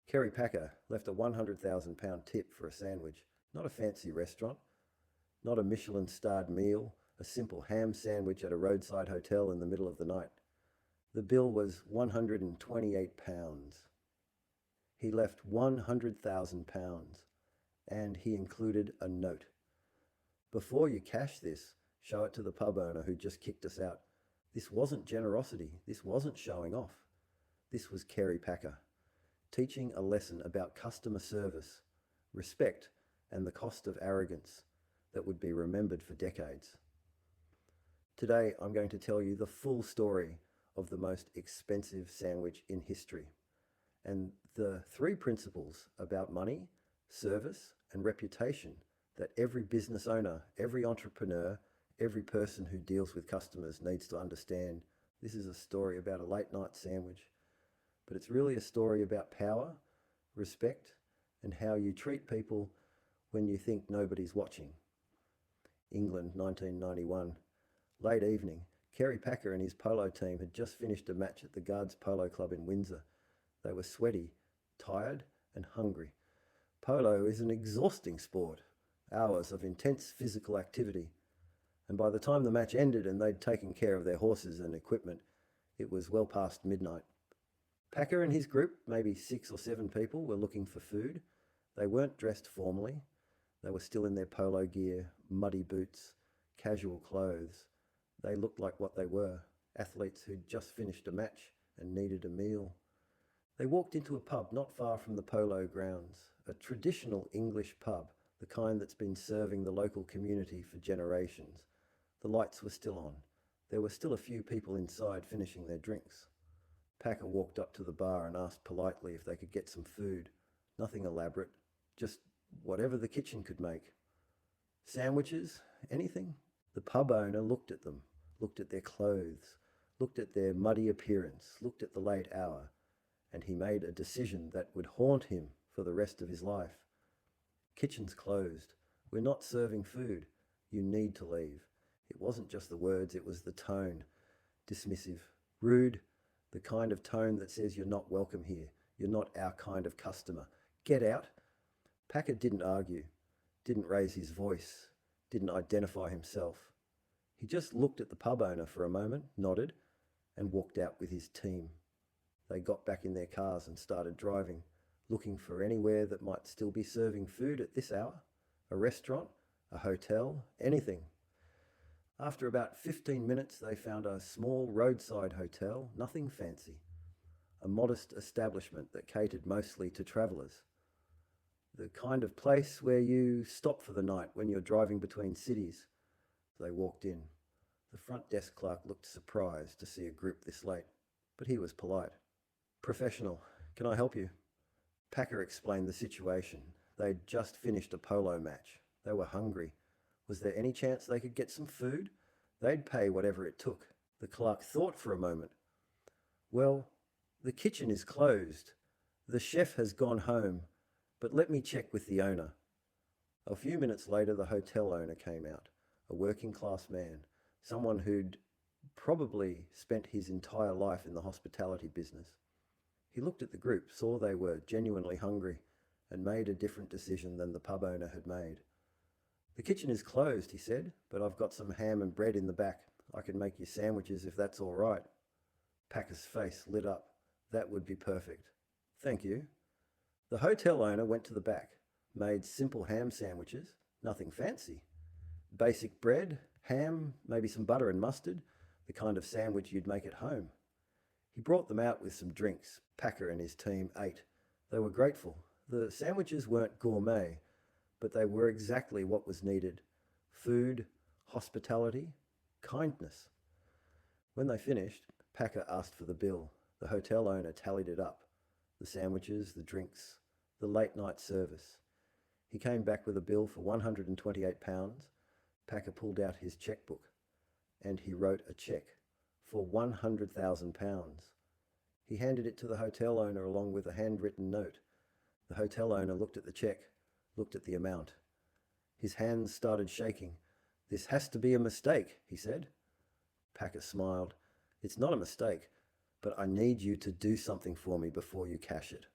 Kerry Packer left a £100,000 tip for a sandwich, not a fancy restaurant, not a Michelin-starred meal, a simple ham sandwich at a roadside hotel in the middle of the night. The bill was £128. He left £100,000 and he included a note. Before you cash this, show it to the pub owner who just kicked us out. This wasn't generosity. This wasn't showing off. This was Kerry Packer, teaching a lesson about customer service, respect, and the cost of arrogance that would be remembered for decades. Today, I'm going to tell you the full story of the most expensive sandwich in history and the three principles about money, service, and reputation that every business owner, every entrepreneur, every person who deals with customers needs to understand. This is a story about a late night sandwich, but it's really a story about power, respect, and how you treat people when you think nobody's watching. England, 1991. Late evening, Kerry Packer and his polo team had just finished a match at the Guards Polo Club in Windsor. They were sweaty, tired, and hungry. Polo is an exhausting sport, hours of intense physical activity. And by the time the match ended and they'd taken care of their horses and equipment, it was well past midnight. Packer and his group, maybe 6 or 7 people, were looking for food. They weren't dressed formally. They were still in their polo gear, muddy boots, casual clothes. They looked like what they were, athletes who'd just finished a match and needed a meal. They walked into a pub not far from the polo grounds, a traditional English pub, the kind that's been serving the local community for generations. The lights were still on. There were still a few people inside finishing their drinks. Packer walked up to the bar and asked politely if they could get some food. Nothing elaborate, just whatever the kitchen could make. Sandwiches? Anything? The pub owner looked at them, looked at their clothes, looked at their muddy appearance, looked at the late hour, and he made a decision that would haunt him for the rest of his life. Kitchen's closed. We're not serving food. You need to leave. It wasn't just the words, it was the tone. Dismissive, rude, the kind of tone that says you're not welcome here. You're not our kind of customer. Get out. Packer didn't argue, didn't raise his voice, didn't identify himself. He just looked at the pub owner for a moment, nodded, and walked out with his team. They got back in their cars and started driving, looking for anywhere that might still be serving food at this hour. A restaurant, a hotel, anything. After about 15 minutes, they found a small roadside hotel, nothing fancy. A modest establishment that catered mostly to travellers. The kind of place where you stop for the night when you're driving between cities. They walked in. The front desk clerk looked surprised to see a group this late, but he was polite. Professional, can I help you? Packer explained the situation. They'd just finished a polo match. They were hungry. Was there any chance they could get some food? They'd pay whatever it took. The clerk thought for a moment. Well, the kitchen is closed. The chef has gone home, but let me check with the owner. A few minutes later, the hotel owner came out, a working class man, someone who'd probably spent his entire life in the hospitality business. He looked at the group, saw they were genuinely hungry, and made a different decision than the pub owner had made. The kitchen is closed, he said, but I've got some ham and bread in the back. I can make you sandwiches if that's all right. Packer's face lit up. That would be perfect. Thank you. The hotel owner went to the back, made simple ham sandwiches, nothing fancy. Basic bread, ham, maybe some butter and mustard, the kind of sandwich you'd make at home. He brought them out with some drinks. Packer and his team ate. They were grateful. The sandwiches weren't gourmet, but they were exactly what was needed. Food, hospitality, kindness. When they finished, Packer asked for the bill. The hotel owner tallied it up. The sandwiches, the drinks, the late night service. He came back with a bill for £128. Packer pulled out his checkbook and he wrote a cheque for £100,000. He handed it to the hotel owner along with a handwritten note. The hotel owner looked at the cheque, looked at the amount. His hands started shaking. This has to be a mistake, he said. Packer smiled. It's not a mistake, but I need you to do something for me before you cash it.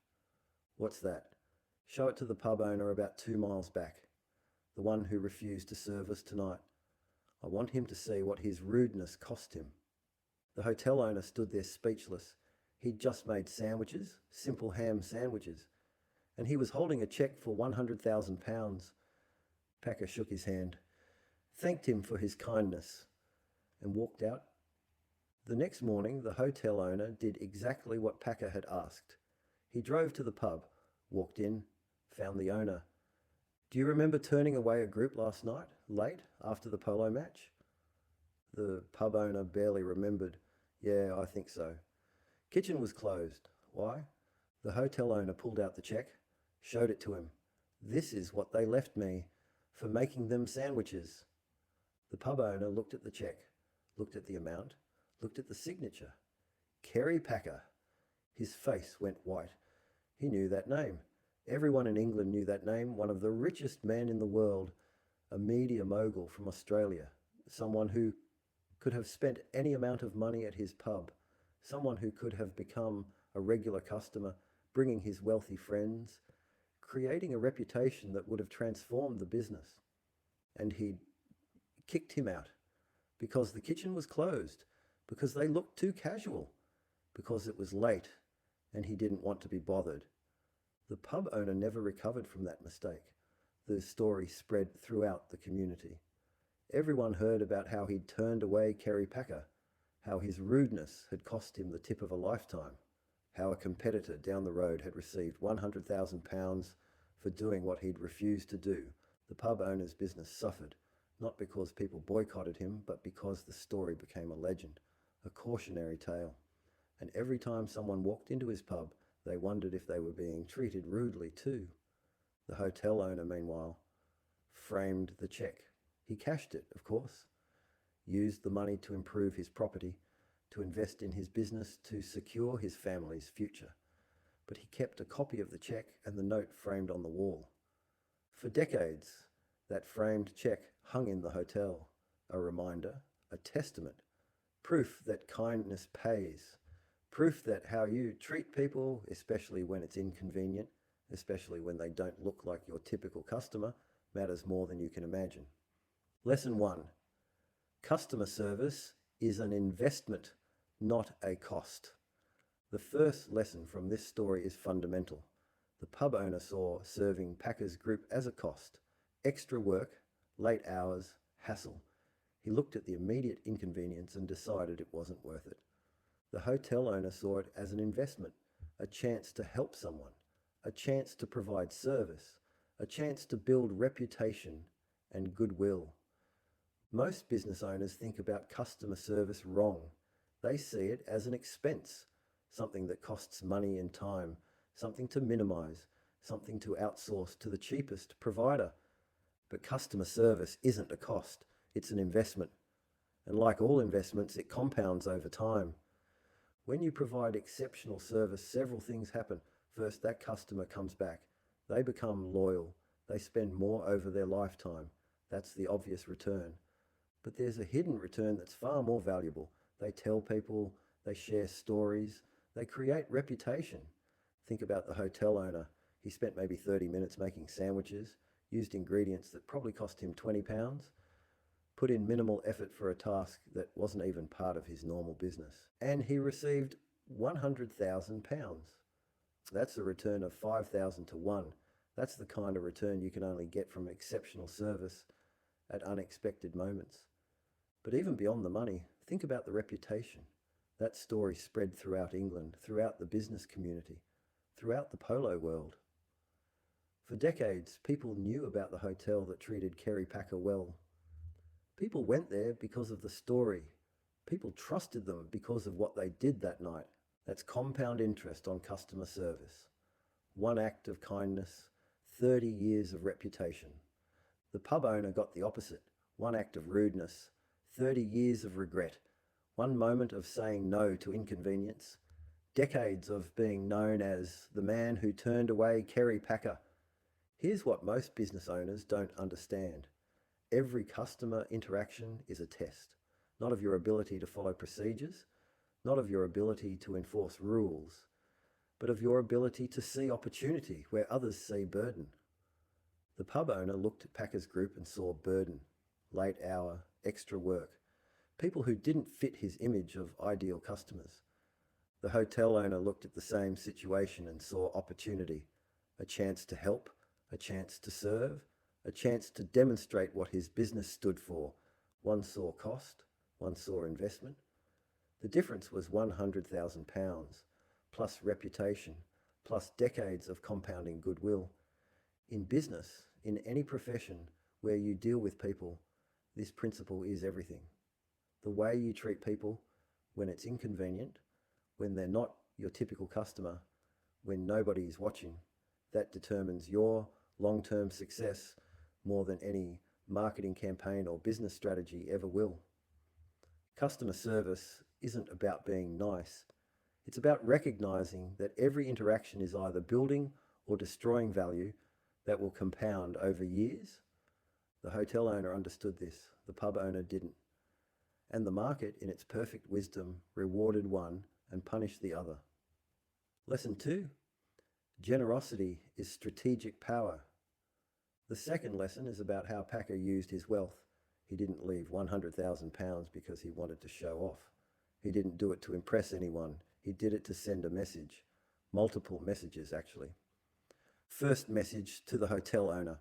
What's that? Show it to the pub owner about 2 miles back, the one who refused to serve us tonight. I want him to see what his rudeness cost him. The hotel owner stood there speechless. He'd just made sandwiches, simple ham sandwiches, and he was holding a cheque for £100,000. Packer shook his hand, thanked him for his kindness, and walked out. The next morning, the hotel owner did exactly what Packer had asked. He drove to the pub, walked in, found the owner. Do you remember turning away a group last night, late, after the polo match? The pub owner barely remembered. Yeah, I think so. Kitchen was closed. Why? The hotel owner pulled out the cheque, showed it to him. This is what they left me for making them sandwiches. The pub owner looked at the cheque, looked at the amount, looked at the signature. Kerry Packer. His face went white. He knew that name. Everyone in England knew that name, one of the richest men in the world, a media mogul from Australia, someone who could have spent any amount of money at his pub, someone who could have become a regular customer, bringing his wealthy friends, creating a reputation that would have transformed the business. And he'd kicked him out because the kitchen was closed, because they looked too casual, because it was late and he didn't want to be bothered. The pub owner never recovered from that mistake. The story spread throughout the community. Everyone heard about how he'd turned away Kerry Packer, how his rudeness had cost him the tip of a lifetime, how a competitor down the road had received £100,000 for doing what he'd refused to do. The pub owner's business suffered, not because people boycotted him, but because the story became a legend, a cautionary tale. And every time someone walked into his pub, they wondered if they were being treated rudely too. The hotel owner, meanwhile, framed the cheque. He cashed it, of course, used the money to improve his property, to invest in his business, to secure his family's future. But he kept a copy of the cheque and the note framed on the wall. For decades, that framed cheque hung in the hotel, a reminder, a testament, proof that kindness pays, proof that how you treat people, especially when it's inconvenient, especially when they don't look like your typical customer, matters more than you can imagine. Lesson 1. Customer service is an investment, not a cost. The first lesson from this story is fundamental. The pub owner saw serving Packer's group as a cost. Extra work, late hours, hassle. He looked at the immediate inconvenience and decided it wasn't worth it. The hotel owner saw it as an investment, a chance to help someone, a chance to provide service, a chance to build reputation and goodwill. Most business owners think about customer service wrong. They see it as an expense, something that costs money and time, something to minimize, something to outsource to the cheapest provider. But customer service isn't a cost, it's an investment. And like all investments, it compounds over time. When you provide exceptional service, several things happen. First, that customer comes back. They become loyal. They spend more over their lifetime. That's the obvious return. But there's a hidden return that's far more valuable. They tell people, they share stories, they create reputation. Think about the hotel owner. He spent maybe 30 minutes making sandwiches, used ingredients that probably cost him £20, put in minimal effort for a task that wasn't even part of his normal business. And he received £100,000. That's a return of 5,000 to 1. That's the kind of return you can only get from exceptional service at unexpected moments. But even beyond the money, think about the reputation. That story spread throughout England, throughout the business community, throughout the polo world. For decades, people knew about the hotel that treated Kerry Packer well. People went there because of the story. People trusted them because of what they did that night. That's compound interest on customer service. One act of kindness, 30 years of reputation. The pub owner got the opposite. One act of rudeness, 30 years of regret. One moment of saying no to inconvenience. Decades of being known as the man who turned away Kerry Packer. Here's what most business owners don't understand. Every customer interaction is a test, not of your ability to follow procedures, not of your ability to enforce rules, but of your ability to see opportunity where others see burden. The pub owner looked at Packer's group and saw burden, late hour, extra work, people who didn't fit his image of ideal customers. The hotel owner looked at the same situation and saw opportunity, a chance to help, a chance to serve, a chance to demonstrate what his business stood for. One saw cost, one saw investment. The difference was £100,000, plus reputation, plus decades of compounding goodwill. In business, in any profession where you deal with people, this principle is everything. The way you treat people when it's inconvenient, when they're not your typical customer, when nobody is watching, that determines your long-term success more than any marketing campaign or business strategy ever will. Customer service isn't about being nice. It's about recognizing that every interaction is either building or destroying value that will compound over years. The hotel owner understood this, the pub owner didn't. And the market, in its perfect wisdom, rewarded one and punished the other. Lesson 2. Generosity is strategic power. The second lesson is about how Packer used his wealth. He didn't leave £100,000 because he wanted to show off. He didn't do it to impress anyone. He did it to send a message. Multiple messages, actually. First message to the hotel owner.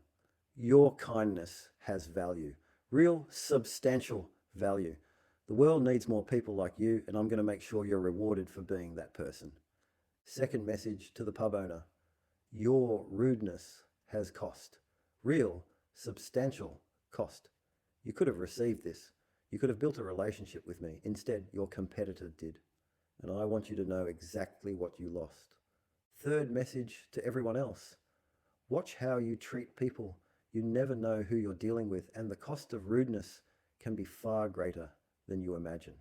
Your kindness has value. Real, substantial value. The world needs more people like you, and I'm going to make sure you're rewarded for being that person. Second message to the pub owner. Your rudeness has cost. Real, substantial cost. You could have received this. You could have built a relationship with me. Instead, your competitor did. And I want you to know exactly what you lost. Third message to everyone else. Watch how you treat people. You never know who you're dealing with, and the cost of rudeness can be far greater than you imagine.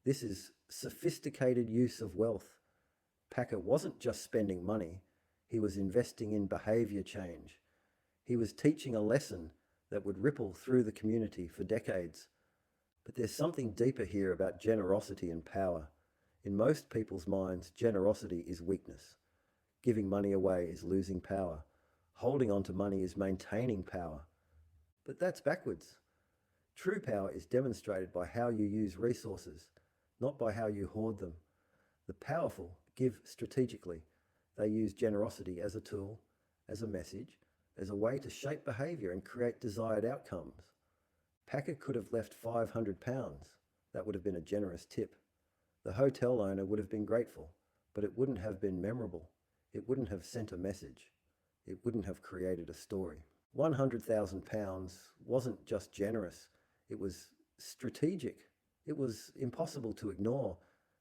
This is sophisticated use of wealth. Packer wasn't just spending money. He was investing in behavior change. He was teaching a lesson that would ripple through the community for decades. But there's something deeper here about generosity and power. In most people's minds, generosity is weakness. Giving money away is losing power. Holding on to money is maintaining power. But that's backwards. True power is demonstrated by how you use resources, not by how you hoard them. The powerful give strategically. They use generosity as a tool, as a message, as a way to shape behavior and create desired outcomes. Packer could have left £500. That would have been a generous tip. The hotel owner would have been grateful, but it wouldn't have been memorable. It wouldn't have sent a message. It wouldn't have created a story. £100,000 wasn't just generous. It was strategic. It was impossible to ignore.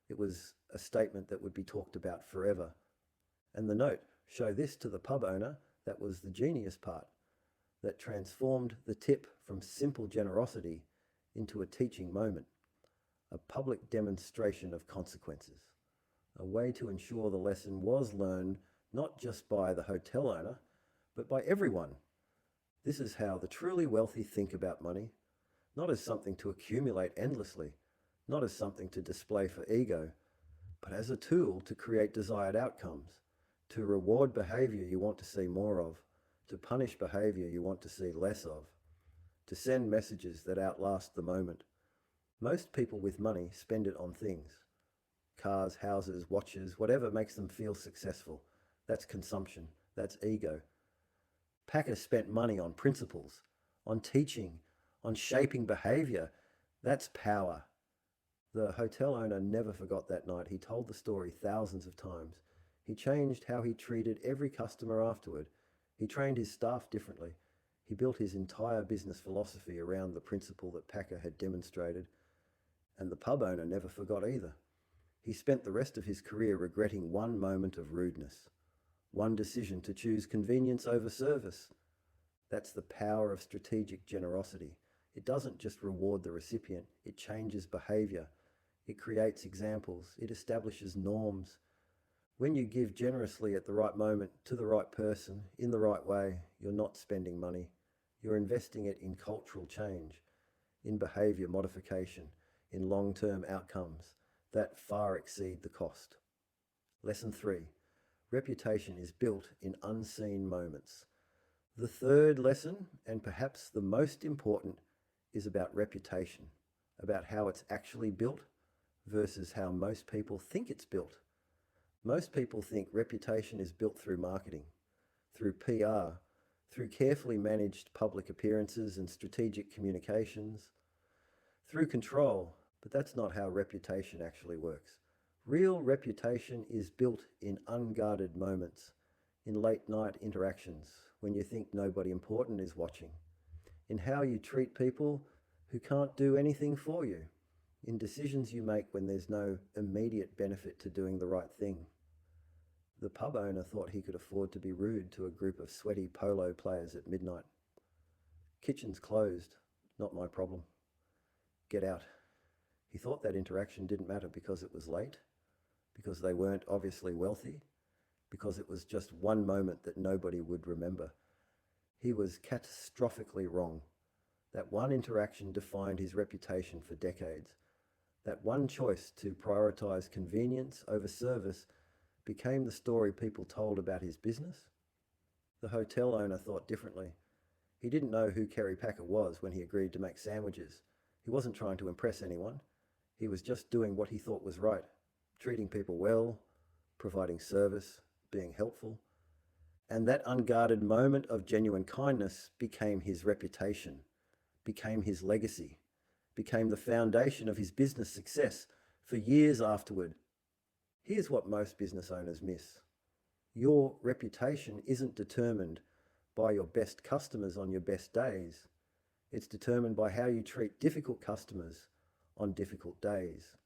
It was a statement that would be talked about forever. And the note, show this to the pub owner, that was the genius part, that transformed the tip from simple generosity into a teaching moment, a public demonstration of consequences, a way to ensure the lesson was learned not just by the hotel owner, but by everyone. This is how the truly wealthy think about money, not as something to accumulate endlessly, not as something to display for ego, but as a tool to create desired outcomes, to reward behavior you want to see more of, to punish behavior you want to see less of, to send messages that outlast the moment. Most people with money spend it on things. Cars, houses, watches, whatever makes them feel successful. That's consumption. That's ego. Packer spent money on principles, on teaching, on shaping behavior. That's power. The hotel owner never forgot that night. He told the story thousands of times. He changed how he treated every customer afterward. He trained his staff differently. He built his entire business philosophy around the principle that Packer had demonstrated. And the pub owner never forgot either. He spent the rest of his career regretting one moment of rudeness, one decision to choose convenience over service. That's the power of strategic generosity. It doesn't just reward the recipient, it changes behavior. It creates examples. It establishes norms. When you give generously at the right moment to the right person in the right way, you're not spending money. You're investing it in cultural change, in behavior modification, in long-term outcomes that far exceed the cost. Lesson 3. Reputation is built in unseen moments. The third lesson, and perhaps the most important, is about reputation, about how it's actually built versus how most people think it's built. Most people think reputation is built through marketing, through PR, through carefully managed public appearances and strategic communications, through control, but that's not how reputation actually works. Real reputation is built in unguarded moments, in late night interactions when you think nobody important is watching, in how you treat people who can't do anything for you, in decisions you make when there's no immediate benefit to doing the right thing. The pub owner thought he could afford to be rude to a group of sweaty polo players at midnight. Kitchen's closed, not my problem. Get out. He thought that interaction didn't matter because it was late, because they weren't obviously wealthy, because it was just one moment that nobody would remember. He was catastrophically wrong. That one interaction defined his reputation for decades. That one choice to prioritize convenience over service became the story people told about his business. The hotel owner thought differently. He didn't know who Kerry Packer was when he agreed to make sandwiches. He wasn't trying to impress anyone. He was just doing what he thought was right, treating people well, providing service, being helpful. And that unguarded moment of genuine kindness became his reputation, became his legacy, became the foundation of his business success for years afterward. Here's what most business owners miss. Your reputation isn't determined by your best customers on your best days. It's determined by how you treat difficult customers on difficult days.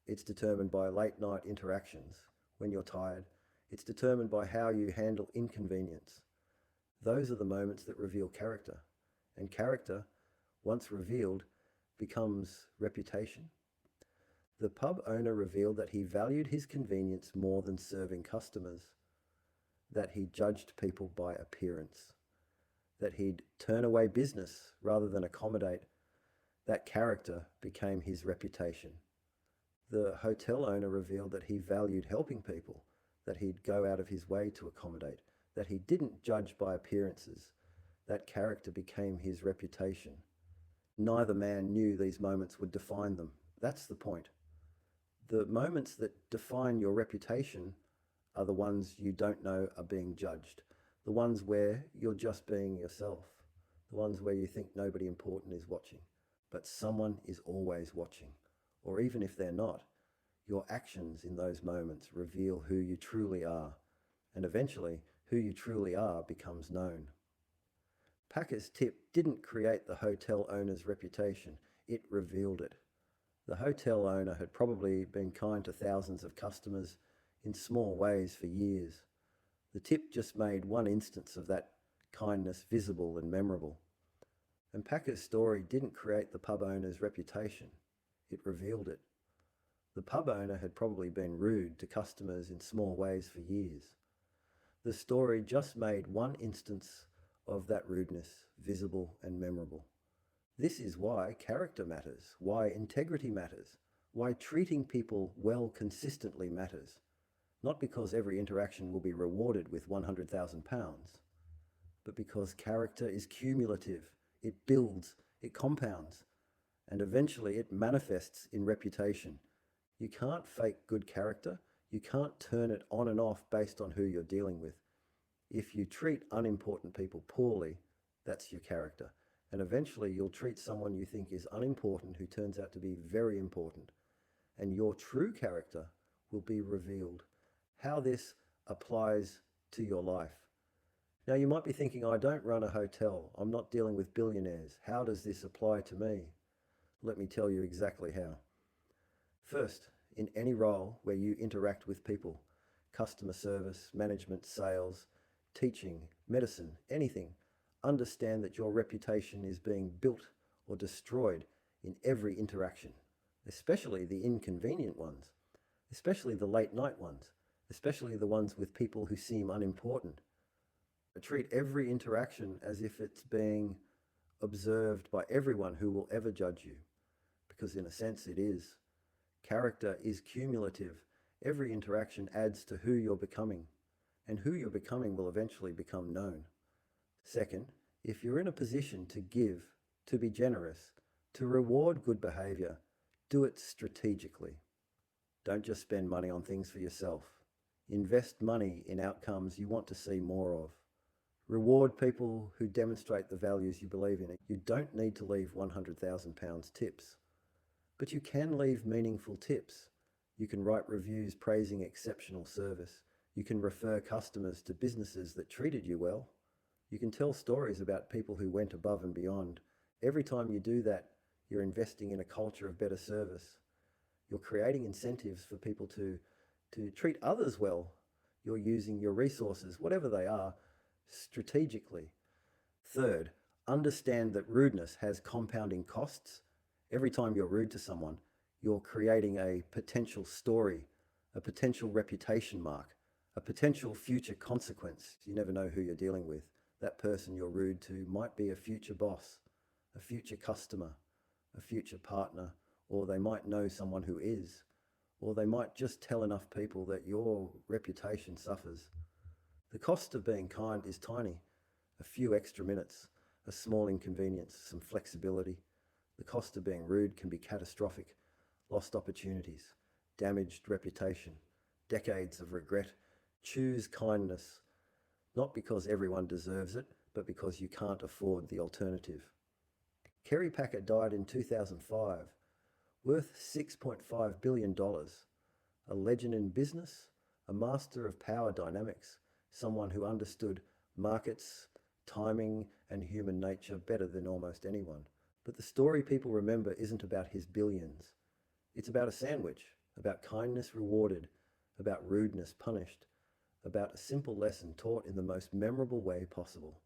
It's determined by late night interactions when you're tired. It's determined by how you handle inconvenience. Those are the moments that reveal character. And character, once revealed, becomes reputation. The pub owner revealed that he valued his convenience more than serving customers, that he judged people by appearance, that he'd turn away business rather than accommodate. That character became his reputation. The hotel owner revealed that he valued helping people, that he'd go out of his way to accommodate, that he didn't judge by appearances. That character became his reputation. Neither man knew these moments would define them. That's the point. The moments that define your reputation are the ones you don't know are being judged, the ones where you're just being yourself, the ones where you think nobody important is watching, but someone is always watching. Or even if they're not, your actions in those moments reveal who you truly are, and eventually who you truly are becomes known. Packer's tip didn't create the hotel owner's reputation, it revealed it. The hotel owner had probably been kind to thousands of customers in small ways for years. The tip just made one instance of that kindness visible and memorable. And Packer's story didn't create the pub owner's reputation, it revealed it. The pub owner had probably been rude to customers in small ways for years. The story just made one instance of that rudeness visible and memorable. This is why character matters, why integrity matters, why treating people well consistently matters. Not because every interaction will be rewarded with £100,000, but because character is cumulative, it builds, it compounds, and eventually it manifests in reputation. You can't fake good character, you can't turn it on and off based on who you're dealing with. If you treat unimportant people poorly, that's your character. And eventually you'll treat someone you think is unimportant who turns out to be very important. And your true character will be revealed. How this applies to your life. Now you might be thinking, I don't run a hotel. I'm not dealing with billionaires. How does this apply to me? Let me tell you exactly how. First, in any role where you interact with people, customer service, management, sales, teaching, medicine, anything, understand that your reputation is being built or destroyed in every interaction, especially the inconvenient ones, especially the late night ones, especially the ones with people who seem unimportant. Treat every interaction as if it's being observed by everyone who will ever judge you, because in a sense it is. Character is cumulative. Every interaction adds to who you're becoming. and who you're becoming will eventually become known. Second, if you're in a position to give, to be generous, to reward good behavior, do it strategically. Don't just spend money on things for yourself. Invest money in outcomes you want to see more of. Reward people who demonstrate the values you believe in. You don't need to leave £100,000 tips, but you can leave meaningful tips. You can write reviews praising exceptional service. You can refer customers to businesses that treated you well. You can tell stories about people who went above and beyond. Every time you do that, you're investing in a culture of better service. You're creating incentives for people to treat others well. You're using your resources, whatever they are, strategically. Third, understand that rudeness has compounding costs. Every time you're rude to someone, you're creating a potential story, a potential reputation mark, a potential future consequence. You never know who you're dealing with. That person you're rude to might be a future boss, a future customer, a future partner, or they might know someone who is, or they might just tell enough people that your reputation suffers. The cost of being kind is tiny. A few extra minutes, a small inconvenience, some flexibility. The cost of being rude can be catastrophic. Lost opportunities, damaged reputation, decades of regret. Choose kindness, not because everyone deserves it, but because you can't afford the alternative. Kerry Packer died in 2005, worth $6.5 billion, a legend in business, a master of power dynamics, someone who understood markets, timing, and human nature better than almost anyone. But the story people remember isn't about his billions. It's about a sandwich, about kindness rewarded, about rudeness punished, about a simple lesson taught in the most memorable way possible.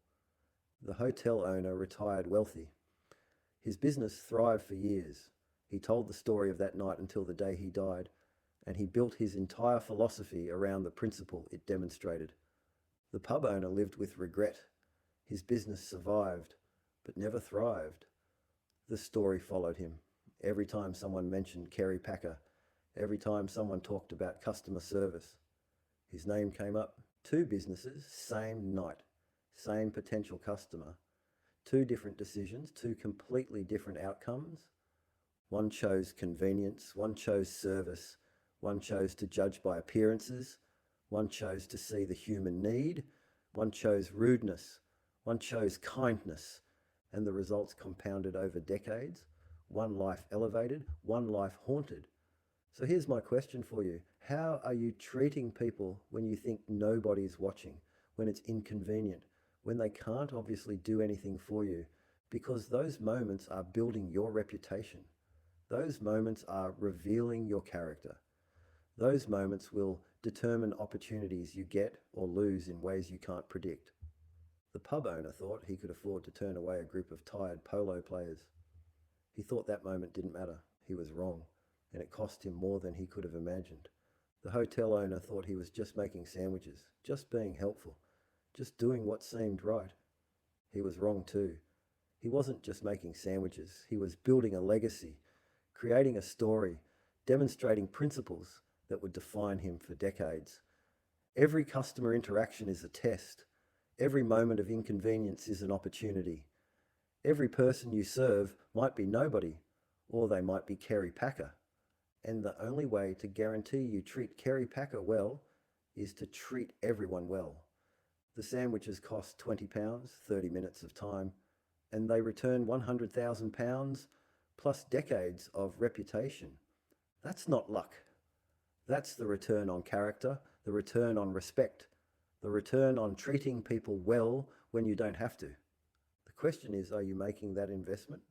The hotel owner retired wealthy. His business thrived for years. He told the story of that night until the day he died, and he built his entire philosophy around the principle it demonstrated. The pub owner lived with regret. His business survived, but never thrived. The story followed him. Every time someone mentioned Kerry Packer, every time someone talked about customer service, his name came up. Two businesses, same night, same potential customer, two different decisions, two completely different outcomes. One chose convenience, one chose service, one chose to judge by appearances, one chose to see the human need, one chose rudeness, one chose kindness, and the results compounded over decades. One life elevated, one life haunted. So here's my question for you. How are you treating people when you think nobody's watching, when it's inconvenient, when they can't obviously do anything for you? Because those moments are building your reputation. Those moments are revealing your character. Those moments will determine opportunities you get or lose in ways you can't predict. The pub owner thought he could afford to turn away a group of tired polo players. He thought that moment didn't matter. He was wrong, and it cost him more than he could have imagined. The hotel owner thought he was just making sandwiches, just being helpful, just doing what seemed right. He was wrong too. He wasn't just making sandwiches. He was building a legacy, creating a story, demonstrating principles that would define him for decades. Every customer interaction is a test. Every moment of inconvenience is an opportunity. Every person you serve might be nobody, or they might be Kerry Packer. And the only way to guarantee you treat Kerry Packer well is to treat everyone well. The sandwiches cost £20, 30 minutes of time, and they return £100,000 plus decades of reputation. That's not luck. That's the return on character, the return on respect, the return on treating people well when you don't have to. The question is, are you making that investment?